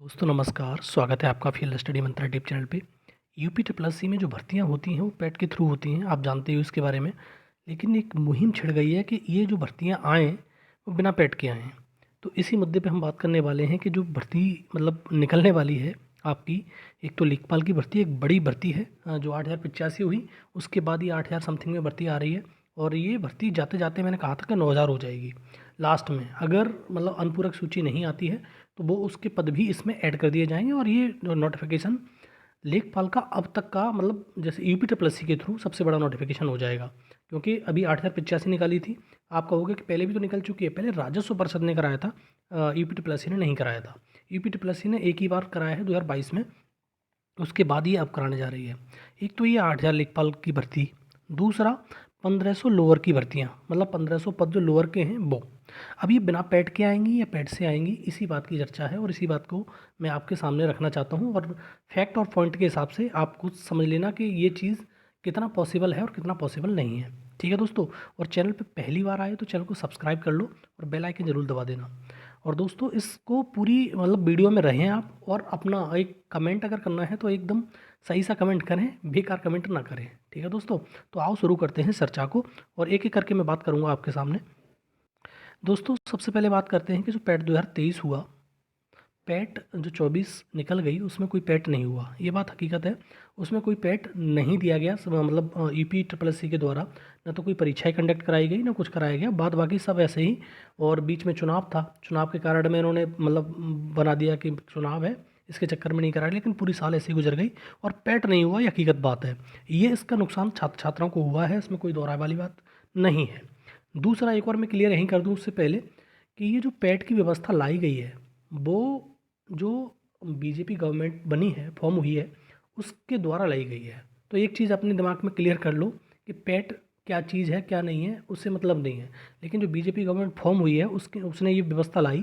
दोस्तों नमस्कार, स्वागत है आपका फील्ड स्टडी मंत्रा टिप चैनल पे। यूपी ट्रिपल एस सी में जो भर्तियां होती हैं वो पैट के थ्रू होती हैं, आप जानते हो इसके बारे में। लेकिन एक मुहिम छिड़ गई है कि ये जो भर्तियां आएँ वो बिना पैट के आएँ। तो इसी मुद्दे पे हम बात करने वाले हैं कि जो भर्ती मतलब निकलने वाली है आपकी। एक तो लेखपाल की भर्ती एक बड़ी भर्ती है, जो 8,085 हुई, उसके बाद ये 8,000 समथिंग में भर्ती आ रही है। और ये भर्ती जाते जाते मैंने कहा था कि 9,000 हो जाएगी लास्ट में, अगर मतलब अनुपूरक सूची नहीं आती है तो वो उसके पद भी इसमें ऐड कर दिए जाएंगे। और ये नोटिफिकेशन लेखपाल का अब तक का मतलब जैसे यूपी ट्रिपल एस सी के थ्रू सबसे बड़ा नोटिफिकेशन हो जाएगा, क्योंकि अभी 8,085 निकाली थी। आप कहोगे कि पहले भी तो निकल चुकी है, पहले राजस्व परिषद ने कराया था, यूपी ट्रिपल एस सी ने नहीं कराया था। यूपी ट्रिपल एस सी ने एक ही बार कराया है 2022 में, उसके बाद ये अब कराने जा रही है। एक तो ये 8,000 लेखपाल की भर्ती, दूसरा 1,500 लोअर की भर्तियाँ, मतलब 1,500 पद जो लोअर के हैं वो। अब ये बिना पैड के आएंगी या पैड से आएंगी, इसी बात की चर्चा है और इसी बात को मैं आपके सामने रखना चाहता हूँ। और फैक्ट और पॉइंट के हिसाब से आप कुछ समझ लेना कि ये चीज़ कितना पॉसिबल है और कितना पॉसिबल नहीं है। ठीक है दोस्तों, और चैनल पे पहली बार आए तो चैनल को सब्सक्राइब कर लो और बेल आइकन ज़रूर दबा देना। और दोस्तों इसको पूरी मतलब वीडियो में रहें आप, और अपना एक कमेंट अगर करना है तो एकदम सही सा कमेंट करें, बेकार कमेंट ना करें। ठीक है दोस्तों, तो आओ शुरू करते हैं चर्चा को, और एक एक करके मैं बात करूंगा आपके सामने। दोस्तों सबसे पहले बात करते हैं कि जो पैट 2023 हुआ, पैट जो 24 निकल गई उसमें कोई पैट नहीं हुआ, ये बात हकीकत है। उसमें कोई पैट नहीं दिया गया, मतलब यूपी ट्रिपल एस सी के द्वारा ना तो कोई परीक्षाएं कंडक्ट कराई गई ना कुछ कराया गया, बाद बाकी सब ऐसे ही। और बीच में चुनाव था, चुनाव के कारण में इन्होंने मतलब बना दिया कि चुनाव है, इसके चक्कर में नहीं कराया, लेकिन पूरी साल ऐसे ही गुजर गई और पैट नहीं हुआ, ये हकीकत बात है। ये इसका नुकसान छात्र छात्राओं को हुआ है, इसमें कोई दोहराए वाली बात नहीं है। दूसरा एक और मैं क्लियर यहीं कर दूँ उससे पहले, कि ये जो पैट की व्यवस्था लाई गई है वो जो बीजेपी गवर्नमेंट बनी है, फॉर्म हुई है, उसके द्वारा लाई गई है। तो एक चीज़ अपने दिमाग में क्लियर कर लो कि पैट क्या चीज़ है क्या नहीं है, उससे मतलब नहीं है। लेकिन जो बीजेपी गवर्नमेंट फॉर्म हुई है उसने ये व्यवस्था लाई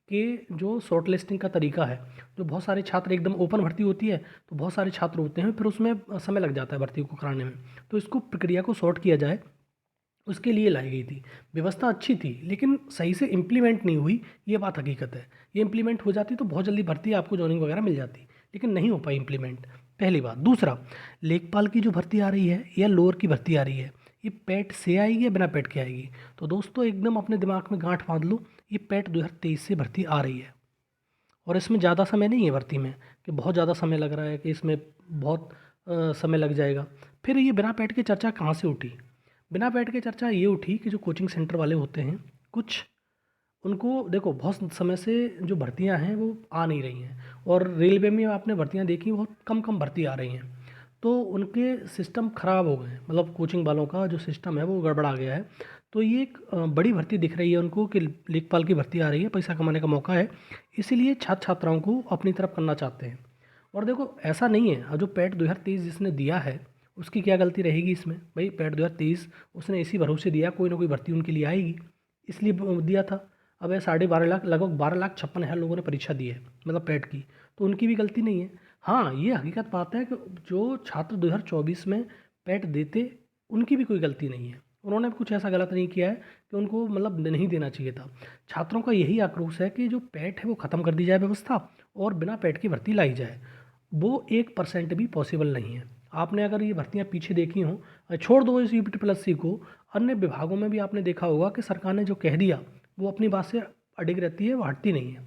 कि जो शॉर्ट लिस्टिंग का तरीका है, जो बहुत सारे छात्र एकदम ओपन भर्ती होती है तो बहुत सारे छात्र होते हैं, फिर उसमें समय लग जाता है भर्ती को कराने में, तो इसको प्रक्रिया को शॉर्ट किया जाए, उसके लिए लाई गई थी। व्यवस्था अच्छी थी लेकिन सही से इम्प्लीमेंट नहीं हुई, ये बात हकीकत है। ये इम्प्लीमेंट हो जाती तो बहुत जल्दी भर्ती आपको जॉइनिंग वगैरह मिल जाती, लेकिन नहीं हो पाई इम्प्लीमेंट, पहली बात। दूसरा, लेखपाल की जो भर्ती आ रही है या लोअर की भर्ती आ रही है, ये पैट से आएगी या बिना पैट के आएगी? तो दोस्तों एकदम अपने दिमाग में गांठ बांध लो, ये पैट 2023 से भर्ती आ रही है। और इसमें ज़्यादा समय नहीं है भर्ती में, कि बहुत ज़्यादा समय लग रहा है कि इसमें बहुत समय लग जाएगा। फिर ये बिना पैट की चर्चा कहाँ से उठी? बिना पैट की चर्चा ये उठी कि जो कोचिंग सेंटर वाले होते हैं कुछ, उनको देखो बहुत समय से जो भर्तियां हैं वो आ नहीं रही हैं, और रेलवे में आपने भर्तियां देखी बहुत कम कम भर्ती आ रही हैं, तो उनके सिस्टम ख़राब हो गए हैं, मतलब कोचिंग वालों का जो सिस्टम है वो गड़बड़ा गया है। तो ये एक बड़ी भर्ती दिख रही है उनको कि लेखपाल की भर्ती आ रही है, पैसा कमाने का मौका है, इसीलिए छात्र छात्राओं को अपनी तरफ करना चाहते हैं। और देखो ऐसा नहीं है, अब जो पैट 2023 जिसने दिया है उसकी क्या गलती रहेगी इसमें? भाई पैट 2023 उसने इसी भरोसे दिया कोई ना कोई भर्ती उनके लिए आएगी, इसलिए दिया था। अब 12.5 लाख, लगभग 12,56,000 लोगों ने परीक्षा दी है मतलब पैट की, तो उनकी भी गलती नहीं है। हाँ ये हकीकत बात है कि जो छात्र 2024 में पैट देते उनकी भी कोई गलती नहीं है, उन्होंने भी कुछ ऐसा गलत नहीं किया है कि उनको मतलब नहीं देना चाहिए था। छात्रों का यही आक्रोश है कि जो पैट है वो ख़त्म कर दी जाए व्यवस्था, और बिना पैट की भर्ती लाई जाए। वो 1% भी पॉसिबल नहीं है। आपने अगर ये भर्तियाँ पीछे देखी हों, छोड़ दो इस यूपी ट्रिपल एस सी को, अन्य विभागों में भी आपने देखा होगा कि सरकार ने जो कह दिया वो अपनी बात से अडिग रहती है, वो हटती नहीं है।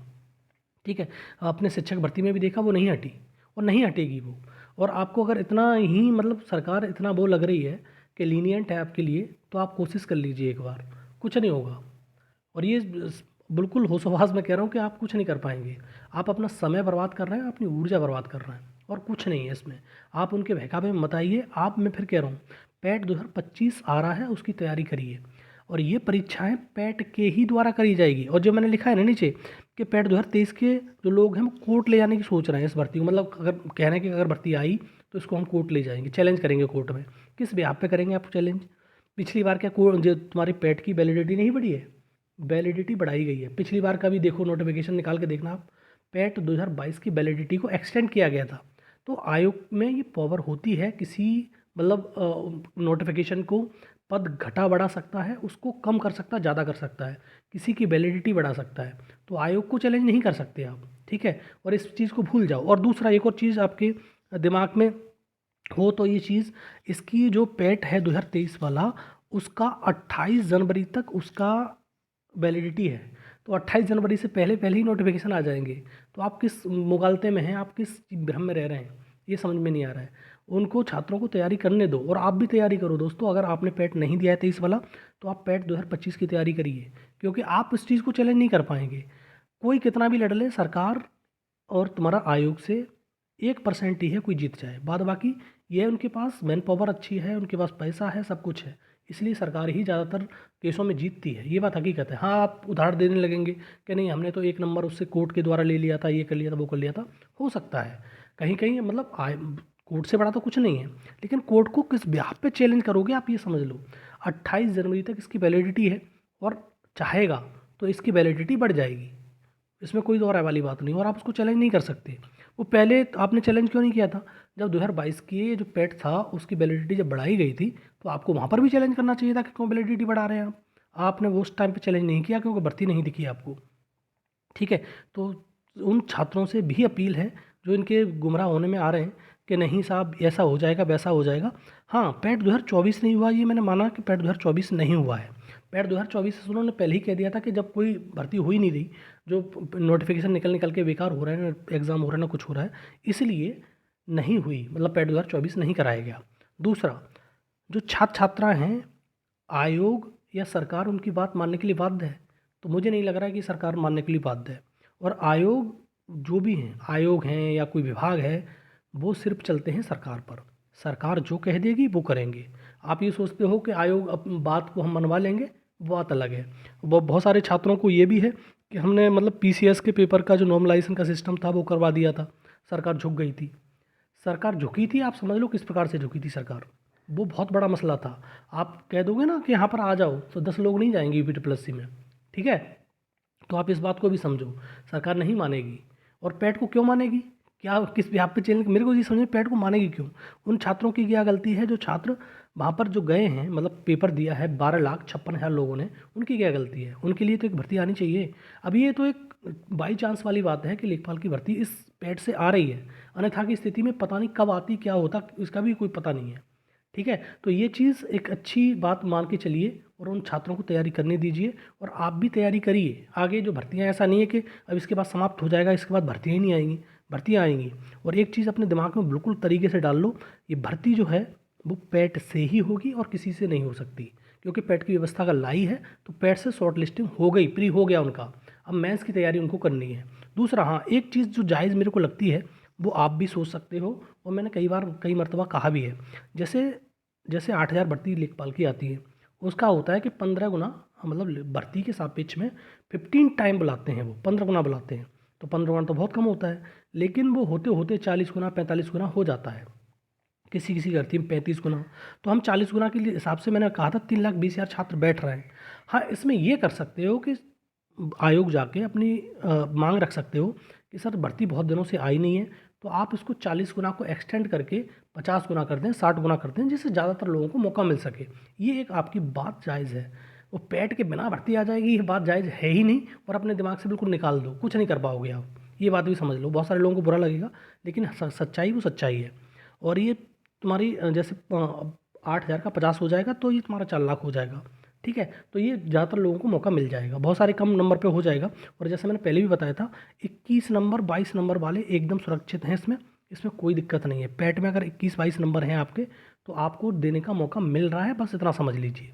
ठीक है, आपने शिक्षक भर्ती में भी देखा वो नहीं हटी और नहीं हटेगी वो। और आपको अगर इतना ही मतलब सरकार इतना वो लग रही है कि लीनियंट है आपके लिए, तो आप कोशिश कर लीजिए एक बार, कुछ नहीं होगा। और ये बिल्कुल होशोहवास मैं कह रहा हूँ कि आप कुछ नहीं कर पाएंगे। आप अपना समय बर्बाद कर रहे हैं, अपनी ऊर्जा बर्बाद कर रहे हैं, और कुछ नहीं है इसमें। आप उनके बहकावे में मत आइए। आप, मैं फिर कह रहा हूँ, पैट 2025 आ रहा है, उसकी तैयारी करिए। और ये परीक्षाएं पैट के ही द्वारा करी जाएगी। और जो मैंने लिखा है ना नीचे कि पैट 2023 के जो लोग हैं वो कोर्ट ले जाने की सोच रहे हैं इस भर्ती को, मतलब अगर कह रहे हैं कि अगर भर्ती आई तो इसको हम कोर्ट ले जाएंगे, चैलेंज करेंगे कोर्ट में। किस बेहाफ पे करेंगे आप चैलेंज? पिछली बार क्या कोर्ट जो तुम्हारी पैट की वैलिडिटी नहीं बढ़ी है? वैलिडिटी बढ़ाई गई है। पिछली बार का भी देखो, नोटिफिकेशन निकाल के देखना आप, पैट 2022 की वैलिडिटी को एक्सटेंड किया गया था। तो आयोग में ये पावर होती है किसी मतलब नोटिफिकेशन को पद घटा बढ़ा सकता है, उसको कम कर सकता है, ज़्यादा कर सकता है, किसी की वैलिडिटी बढ़ा सकता है। तो आयोग को चैलेंज नहीं कर सकते आप, ठीक है। और इस चीज़ को भूल जाओ। और दूसरा एक और चीज़ आपके दिमाग में हो तो ये चीज़, इसकी जो पैट है 2023 वाला, उसका 28 जनवरी तक उसका वैलिडिटी है। तो 28 जनवरी से पहले पहले ही नोटिफिकेशन आ जाएंगे। तो आप किस मुगालते में हैं, आप किस भ्रम में रह रहे हैं, ये समझ में नहीं आ रहा है। उनको छात्रों को तैयारी करने दो और आप भी तैयारी करो दोस्तों। अगर आपने पैट नहीं दिया है 23 वाला, तो आप पैट 2025 की तैयारी करिए, क्योंकि आप इस चीज़ को चैलेंज नहीं कर पाएंगे। कोई कितना भी लड़ ले, सरकार और तुम्हारा आयोग से 1% ही है कोई जीत जाए, बाद बाकी ये उनके पास मैन पावर अच्छी है, उनके पास पैसा है, सब कुछ है, इसलिए सरकार ही ज़्यादातर केसों में जीतती है। ये बात हकीकत है। हाँ, आप उधार देने लगेंगे कि नहीं हमने तो 1 नंबर उससे कोर्ट के द्वारा ले लिया था, ये कर लिया था, वो कर लिया था, हो सकता है कहीं कहीं, मतलब कोर्ट से बड़ा तो कुछ नहीं है। लेकिन कोर्ट को किस ब्याह पे चैलेंज करोगे आप, ये समझ लो। 28 जनवरी तक इसकी वैलिडिटी है, और चाहेगा तो इसकी वैलिडिटी बढ़ जाएगी, इसमें कोई दो राय वाली बात नहीं। और आप उसको चैलेंज नहीं कर सकते। वो पहले आपने चैलेंज क्यों नहीं किया था, जब 2022 की जो पेट था उसकी वैलिडिटी जब बढ़ाई गई थी, तो आपको वहाँ पर भी चैलेंज करना चाहिए था कि क्यों वैलिडिटी बढ़ा रहे हैं आप। आपने वो उस टाइम पे चैलेंज नहीं किया क्योंकि भर्ती नहीं दिखी आपको, ठीक है। तो उन छात्रों से भी अपील है जो इनके गुमराह होने में आ रहे हैं कि नहीं साहब ऐसा हो जाएगा, वैसा हो जाएगा। हाँ, पैट 2024 नहीं हुआ, ये मैंने माना कि पैट 2024 नहीं हुआ है। पैट 2024 से उन्होंने पहले ही कह दिया था कि जब कोई भर्ती हो ही नहीं रही, जो नोटिफिकेशन निकल निकल के बेकार हो रहा है ना, एग्ज़ाम हो रहा है ना कुछ हो रहा है, इसलिए नहीं हुई, मतलब पैट 2024 नहीं कराया गया। दूसरा, जो छात्र छात्रा हैं, आयोग या सरकार उनकी बात मानने के लिए बाध्य है? तो मुझे नहीं लग रहा है कि सरकार मानने के लिए बाध्य है। और आयोग जो भी हैं, आयोग हैं या कोई विभाग है, वो सिर्फ चलते हैं सरकार पर। सरकार जो कह देगी वो करेंगे। आप ये सोचते हो कि आयोग अपनी बात को हम मनवा लेंगे, वो बात अलग है। वो बहुत सारे छात्रों को ये भी है कि हमने मतलब पीसीएस के पेपर का जो नॉर्मलाइजेशन का सिस्टम था वो करवा दिया था, सरकार झुक गई थी। सरकार झुकी थी, आप समझ लो किस प्रकार से झुकी थी सरकार, वो बहुत बड़ा मसला था। आप कह दोगे ना कि यहाँ पर आ जाओ, तो 10 लोग नहीं जाएंगे यूपी प्लस सी में, ठीक है। तो आप इस बात को भी समझो, सरकार नहीं मानेगी। और पैट को क्यों मानेगी, क्या किस भी आप पे चैलेंज, मेरे को ये समझ में पैट को मानेगी क्यों? उन छात्रों की क्या गलती है जो छात्र वहाँ पर जो गए हैं, मतलब पेपर दिया है 12,56,000 लोगों ने, उनकी क्या गलती है? उनके लिए तो एक भर्ती आनी चाहिए। अब ये तो एक बाई चांस वाली बात है कि लेखपाल की भर्ती इस पैट से आ रही है, अन्यथा की स्थिति में पता नहीं कब आती, क्या होता, इसका भी कोई पता नहीं है, ठीक है। तो ये चीज़ एक अच्छी बात मान के चलिए और उन छात्रों को तैयारी करने दीजिए, और आप भी तैयारी करिए। आगे जो भर्तियां, ऐसा नहीं है कि अब इसके बाद समाप्त हो जाएगा, इसके बाद भर्तियां ही नहीं आएंगी, भर्तियां आएंगी। और एक चीज़ अपने दिमाग में बिल्कुल तरीके से डाल लो, ये भर्ती जो है वो पैट से ही होगी और किसी से नहीं हो सकती, क्योंकि पैट की व्यवस्था अगर लाई है तो पैट से शॉर्ट लिस्टिंग हो गई, प्री हो गया उनका। अब मेंस की तैयारी उनको करनी है। दूसरा, हाँ, एक चीज़ जो जायज़ मेरे को लगती है, वो आप भी सोच सकते हो, और मैंने कई मरतबा कहा भी है। जैसे जैसे 8,000 भर्ती लेखपाल की आती है, उसका होता है कि 15 गुना, मतलब भर्ती के सापेक्ष में 15 टाइम बुलाते हैं, वो 15 गुना बुलाते हैं। तो 15 गुना तो बहुत कम होता है, लेकिन वो होते होते 40 गुना 45 गुना हो जाता है, किसी किसी भर्ती में 35 गुना। तो हम 40 गुना के लिए हिसाब से, मैंने कहा था 3,20,000 छात्र बैठ रहे हैं। हाँ, इसमें ये कर सकते हो कि आयोग जाके अपनी मांग रख सकते हो कि सर भर्ती बहुत दिनों से आई नहीं है, तो आप इसको 40 गुना को एक्सटेंड करके 50 गुना कर दें, 60 गुना कर दें, जिससे ज़्यादातर लोगों को मौका मिल सके। ये एक आपकी बात जायज़ है। वो पैट के बिना भर्ती आ जाएगी, ये बात जायज़ है ही नहीं, और अपने दिमाग से बिल्कुल निकाल दो, कुछ नहीं कर पाओगे आप। ये बात भी समझ लो, बहुत सारे लोगों को बुरा लगेगा, लेकिन सच्चाई वो सच्चाई है। और ये तुम्हारी जैसे 8,000 का 50 हो जाएगा, तो ये तुम्हारा 4 लाख हो जाएगा, ठीक है। तो ये ज़्यादातर लोगों को मौका मिल जाएगा, बहुत सारे कम नंबर पे हो जाएगा। और जैसे मैंने पहले भी बताया था, 21 नंबर 22 नंबर वाले एकदम सुरक्षित हैं, इसमें इसमें कोई दिक्कत नहीं है। पैट में अगर 21-22 नंबर हैं आपके, तो आपको देने का मौका मिल रहा है, बस इतना समझ लीजिए।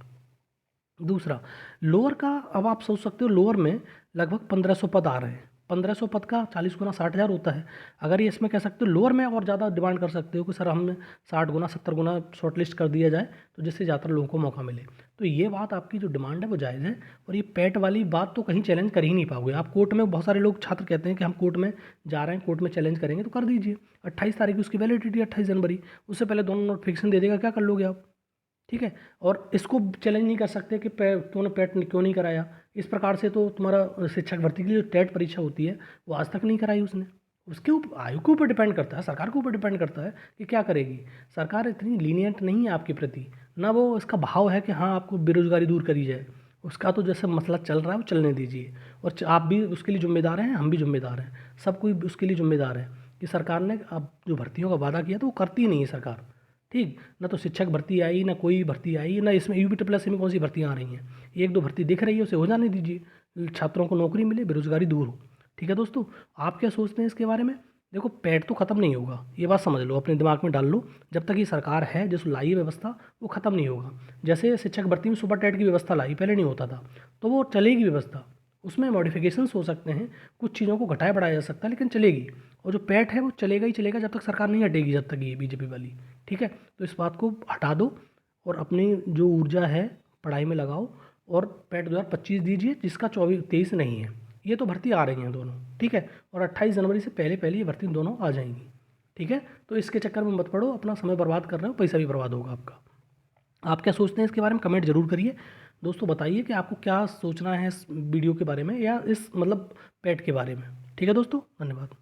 दूसरा, लोअर का, अब आप सोच सकते हो लोअर में लगभग 1,500 पद आ रहे हैं। 1,500 पद का 40 गुना 60,000 होता है। अगर ये इसमें कह सकते हो लोअर में और ज़्यादा डिमांड कर सकते हो कि सर हमने 60 गुना 70 गुना शॉर्ट लिस्ट कर दिया जाए, तो जिससे ज़्यादातर लोगों को मौका मिले। तो ये बात आपकी जो डिमांड है वो जायज़ है। और ये पैट वाली बात तो कहीं चैलेंज कर ही नहीं पाओगे आप। कोर्ट में बहुत सारे लोग छात्र कहते हैं कि हम कोर्ट में जा रहे हैं, कोर्ट में चैलेंज करेंगे, तो कर दीजिए। 28 तारीख की उसकी वैलिडिटी, 28 जनवरी, उससे पहले दोनों नोटिफिकेशन दे देगा, क्या कर लोगे आप, ठीक है। और इसको चैलेंज नहीं कर सकते कि तूने पैट क्यों नहीं कराया। इस प्रकार से तो तुम्हारा शिक्षक भर्ती के लिए जो टेट परीक्षा होती है वो आज तक नहीं कराई उसने। उसके ऊपर आयोग के ऊपर डिपेंड करता है, सरकार के ऊपर डिपेंड करता है कि क्या करेगी। सरकार इतनी लीनियंट नहीं है आपके प्रति, ना वो इसका भाव है कि हाँ आपको बेरोज़गारी दूर करी जाए। उसका तो जैसे मसला चल रहा है वो चलने दीजिए, और आप भी उसके लिए ज़िम्मेदार हैं, हम भी ज़िम्मेदार हैं, सब कोई उसके लिए ज़िम्मेदार है कि सरकार ने अब जो भर्तियों का वादा किया तो वो करती नहीं है सरकार। ठीक, ना तो शिक्षक भर्ती आई, ना कोई भर्ती आई, ना इसमें यूपी प्लस में कौन सी भर्तियाँ आ रही हैं। एक दो भर्ती दिख रही है, उसे हो जाने दीजिए, छात्रों को नौकरी मिले, बेरोज़गारी दूर हो। ठीक है दोस्तों, आप क्या सोचते हैं इसके बारे में? देखो, पैड तो ख़त्म नहीं होगा, ये बात समझ लो, अपने दिमाग में डाल लो। जब तक ये सरकार है जो लाई व्यवस्था, वो ख़त्म नहीं होगा। जैसे शिक्षक भर्ती में सुपर टेट की व्यवस्था लाई, पहले नहीं होता था, तो वो चलेगी व्यवस्था। उसमें मॉडिफिकेशंस हो सकते हैं, कुछ चीज़ों को घटाया बढ़ाया जा सकता है, लेकिन चलेगी। और जो पैट है वो चलेगा ही चलेगा जब तक सरकार नहीं हटेगी, जब तक ये बीजेपी वाली। ठीक है, तो इस बात को हटा दो और अपनी जो ऊर्जा है पढ़ाई में लगाओ, और पैट 2025 दीजिए, जिसका 24-23 नहीं है। ये तो भर्ती आ रही हैं दोनों, ठीक है, और 28 जनवरी से पहले पहले ये भर्ती दोनों आ जाएंगी। ठीक है, तो इसके चक्कर में मत पड़ो, अपना समय बर्बाद कर रहे हो, पैसा भी बर्बाद होगा आपका। आप क्या सोचते हैं इसके बारे में, कमेंट जरूर करिए दोस्तों। बताइए कि आपको क्या सोचना है इस वीडियो के बारे में, या इस मतलब पेट के बारे में। ठीक है दोस्तों, धन्यवाद।